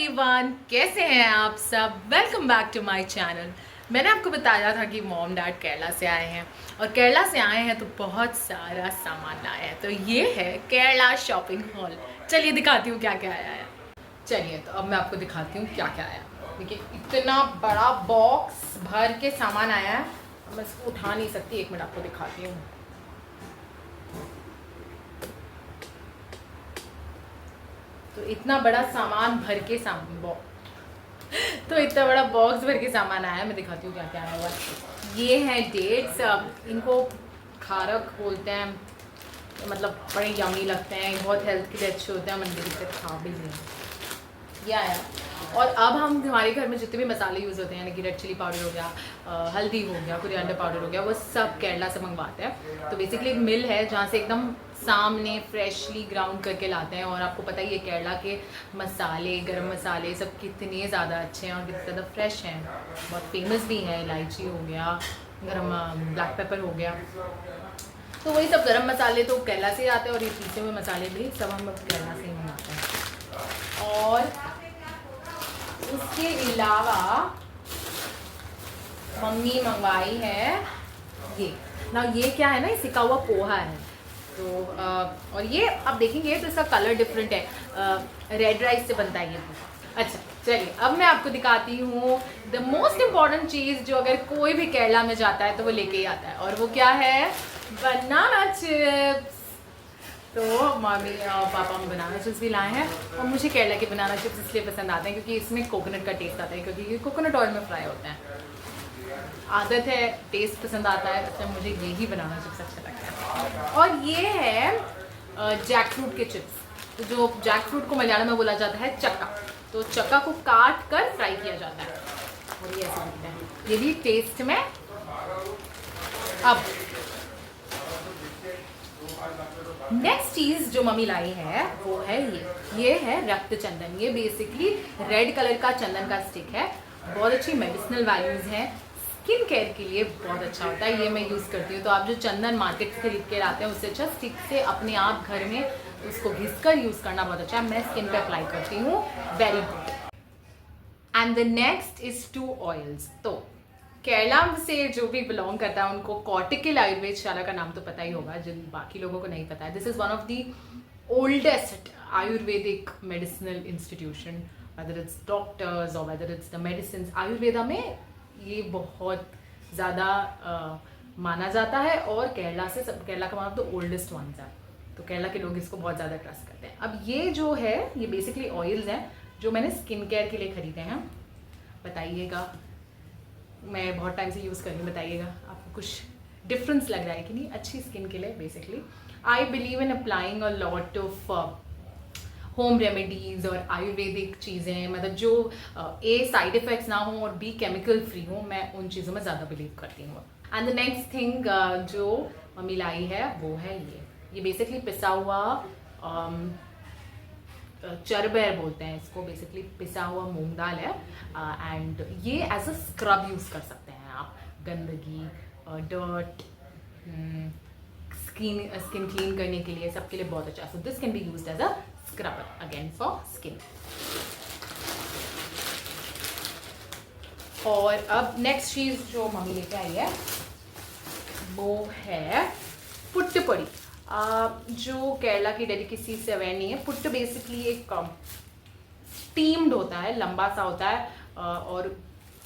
Everyone, कैसे हैं आप सब। Welcome back to my channel. मैंने आपको बताया था कि मॉम डैड केरला से आए हैं और केरला से आए हैं तो बहुत सारा सामान लाए हैं। तो ये है केरला शॉपिंग हॉल। चलिए दिखाती हूँ क्या क्या आया है। चलिए तो अब मैं आपको दिखाती हूँ क्या क्या आया। देखिए इतना बड़ा बॉक्स भर के सामान आया है, मैं इसको उठा नहीं सकती। एक मिनट आपको दिखाती हूँ। तो इतना बड़ा सामान भर के तो इतना बड़ा बॉक्स भर के सामान आया है। मैं दिखाती हूँ क्या क्या आया हुआ। ये है डेट्स, इनको खारक बोलते हैं, मतलब बड़े यमी लगते हैं, बहुत हेल्थ के लिए अच्छे होते हैं। मंदिर से खा भी लें। ये आया। और अब हम हमारे घर में जितने भी मसाले यूज़ होते हैं, यानी कि रेड चिली पाउडर हो गया, हल्दी हो गया, कोरिएंडर पाउडर हो गया, वो सब केरला से मंगवाते हैं। तो बेसिकली एक मिल है जहाँ से एकदम सामने फ्रेशली ग्राउंड करके लाते हैं। और आपको पता ही है केरला के मसाले, गरम मसाले सब कितने ज़्यादा अच्छे हैं और कितने ज़्यादा फ्रेश हैं। बहुत फेमस भी है। इलायची हो गया, गरम ब्लैक पेपर हो गया, तो वही सब गरम मसाले तो केरला से आते हैं। और ये पीसे हुए मसाले भी सब हम केरला से ही मंगाते हैं। और उसके अलावा मम्मी मंगवाई है ये क्या है ना, ये सिका हुआ पोहा है। तो और ये आप देखेंगे तो इसका कलर डिफरेंट है, रेड राइस से बनता है ये पोहा। अच्छा चलिए अब मैं आपको दिखाती हूँ द मोस्ट इम्पॉर्टेंट चीज़ जो अगर कोई भी केरला में जाता है तो वो लेके ही आता है, और वो क्या है, बनाना चिप्स। तो मम्मी और पापा में बनाना चिप्स भी लाए हैं। और मुझे केरला के बनाना चिप्स इसलिए पसंद आते हैं क्योंकि इसमें कोकोनट का टेस्ट आता है, क्योंकि ये कोकोनट ऑयल में फ्राई होते हैं। आदत है, टेस्ट पसंद आता है, इसलिए मुझे यही बनाना चिप्स अच्छा लगता है। और ये है जैक फ्रूट के चिप्स। तो जो जैक फ्रूट को मलयालम में बोला जाता है चक्का, तो चक्का को काट कर फ्राई किया जाता है और ये ऐसे दिखते हैं। ये भी टेस्ट में। अब नेक्स्ट चीज जो मम्मी लाई है वो है ये है रक्त चंदन। ये बेसिकली रेड कलर का चंदन का स्टिक है। बहुत अच्छी मेडिसिनल वैल्यूज हैं, स्किन केयर के लिए बहुत अच्छा होता है। ये मैं यूज़ करती हूँ। तो आप जो चंदन मार्केट से खरीद के लाते हैं उससे अच्छा स्टिक से अपने आप घर में उसको घिस कर यूज़ करना बहुत अच्छा है। मैं स्किन पे अप्लाई करती हूँ, very good. And the next is 2 oils. तो केरला से जो भी बिलोंग करता है उनको कॉटिकल आयुर्वेदशाला का नाम तो पता ही होगा, जिन बाकी लोगों को नहीं पता है। This is one of the oldest ayurvedic medicinal institution, whether it's doctors और whether it's the medicine. Ayurveda में ये बहुत ज़्यादा माना जाता है और केरला का one of the oldest ones है। तो केरला के लोग इसको बहुत ज़्यादा ट्रस्ट करते हैं। अब ये जो है ये बेसिकली ऑयल्स हैं जो मैंने स्किन केयर के लिए खरीदे हैं। बताइएगा, मैं बहुत टाइम से यूज़ कर रही हूँ, बताइएगा आपको कुछ डिफरेंस लग रहा है कि नहीं। अच्छी स्किन के लिए basically I believe in applying a lot of home remedies और आयुर्वेदिक चीज़ें, मतलब जो ए साइड इफ़ेक्ट्स ना हो और बी केमिकल फ्री हो, मैं उन चीज़ों में ज़्यादा बिलीव करती हूँ। एंड द नेक्स्ट थिंग जो मम्मी लाई है वो है ये बेसिकली पिसा हुआ चरबैर बोलते हैं इसको, बेसिकली पिसा हुआ मूंग दाल है। एंड ये एज अ स्क्रब यूज़ कर सकते हैं आप, गंदगी, डर्ट, स्किन क्लीन करने के लिए, सबके लिए बहुत अच्छा है। So this can be used as a scrubber again for skin. और अब नेक्स्ट चीज़ जो मम्मी लेके आई है वो है पुट्टपड़ी, जो केरला की डेलिकेसी से अवेयर नहीं है। पुट्ट बेसिकली एक स्टीम्ड होता है, लंबा सा होता है, और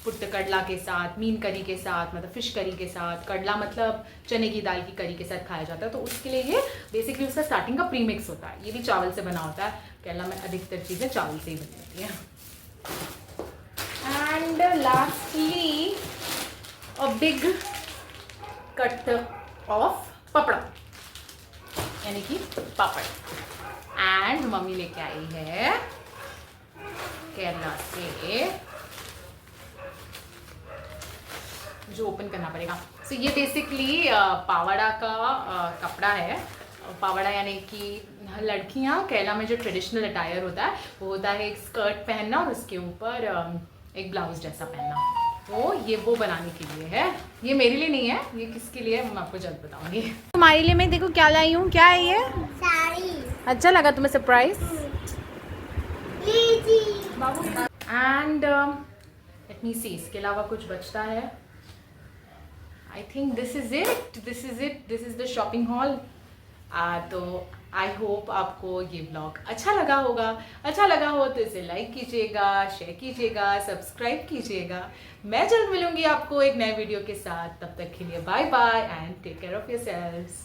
पुट्ट कडला के साथ, मीन करी के साथ, मतलब फिश करी के साथ, कडला मतलब चने की दाल की करी के साथ खाया जाता है। तो उसके लिए ये बेसिकली उसका स्टार्टिंग का प्रीमिक्स होता है। ये भी चावल से बना होता है। केरला में अधिकतर चीज़ें चावल से ही बनी होती हैं। And lastly a big cut of papda, यानी कि पापड़। एंड मम्मी लेके आई है केरला से, जो ओपन करना पड़ेगा। सो ये बेसिकली पावड़ा का कपड़ा है। पावड़ा यानी कि लड़कियां केरला में जो ट्रेडिशनल अटायर होता है वो होता है एक स्कर्ट पहनना और उसके ऊपर एक ब्लाउज जैसा पहनना। तो ये वो बनाने के लिए है। ये मेरे लिए नहीं है, ये किसके लिए है मैं आपको जल्द बताऊंगी। तुम्हारे लिए मैं देखो क्या लाई हूँ। क्या है ये? साड़ी। अच्छा लगा तुम्हें सरप्राइज? एंड लेट मी सी, इसके अलावा कुछ बचता है? I think this is it, this is the shopping hall. तो आई होप आपको ये ब्लॉग अच्छा लगा होगा। अच्छा लगा हो तो इसे लाइक कीजिएगा, शेयर कीजिएगा, सब्सक्राइब कीजिएगा। मैं जल्द मिलूंगी आपको एक नए वीडियो के साथ। तब तक के लिए bye bye and take care of yourselves.